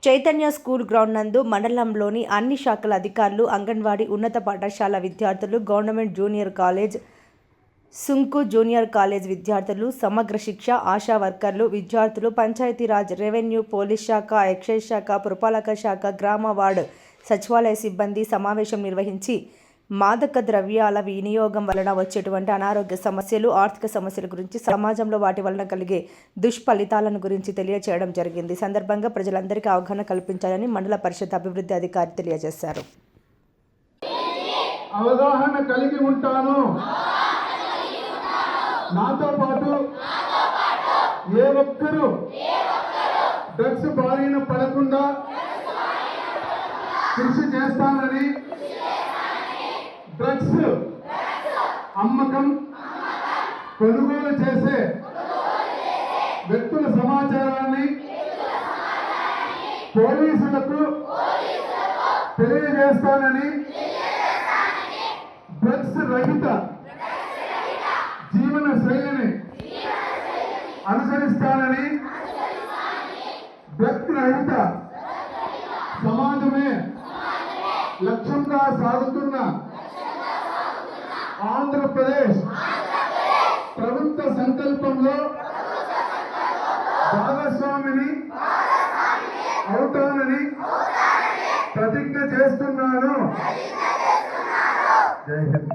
Chaitanya school ground నందు మండలంలోని అన్ని శాఖల అధికారులు, అంగన్వాడీ ఉన్నత పాఠశాల విద్యార్థులు, government junior college, Sunku junior college విద్యార్థులు, సమగ్ర శిక్ష, ఆశా వర్కర్లు, విద్యార్థులు, పంచాయతీరాజ్, రెవెన్యూ, పోలీస్ శాఖ, ఎక్సైజ్ శాఖ, పురపాలక శాఖ, గ్రామ వార్డు సచివాలయ సిబ్బంది సమావేశం నిర్వహించి మాదక ద్రవ్యాల వినియోగం వలన వచ్చేటువంటి అనారోగ్య సమస్యలు, ఆర్థిక సమస్యల గురించి, సమాజంలో వాటి వలన కలిగే దుష్ఫలితాలను గురించి తెలియజేయడం జరిగింది. సందర్భంగా ప్రజలందరికీ అవగాహన కల్పించాలని మండల పరిషత్ అభివృద్ధి అధికారి తెలియజేశారు. అవగాహన కలిగి ఉంటాను, నాతో పాటు ఏ ఒక్కరూ డ్రగ్స్ బారిన పడకుండా కృషి చేస్తానని, డ్రగ్స్ అమ్మకం, కొనుగోలు చేసే వ్యక్తుల సమాచారాన్ని పోలీసులకు తెలియజేస్తానని, డ్రగ్స్ రహిత జీవన శైలిని అనుసరిస్తానని, డ్రగ్స్ రహిత సమాజమే లక్ష్యంగా సాగుతున్న ఆంధ్రప్రదేశ్ ప్రభుత్వ సంకల్పంలో భాగస్వామిని అవుతానని ప్రతిజ్ఞ చేస్తున్నాను. జై హింద్.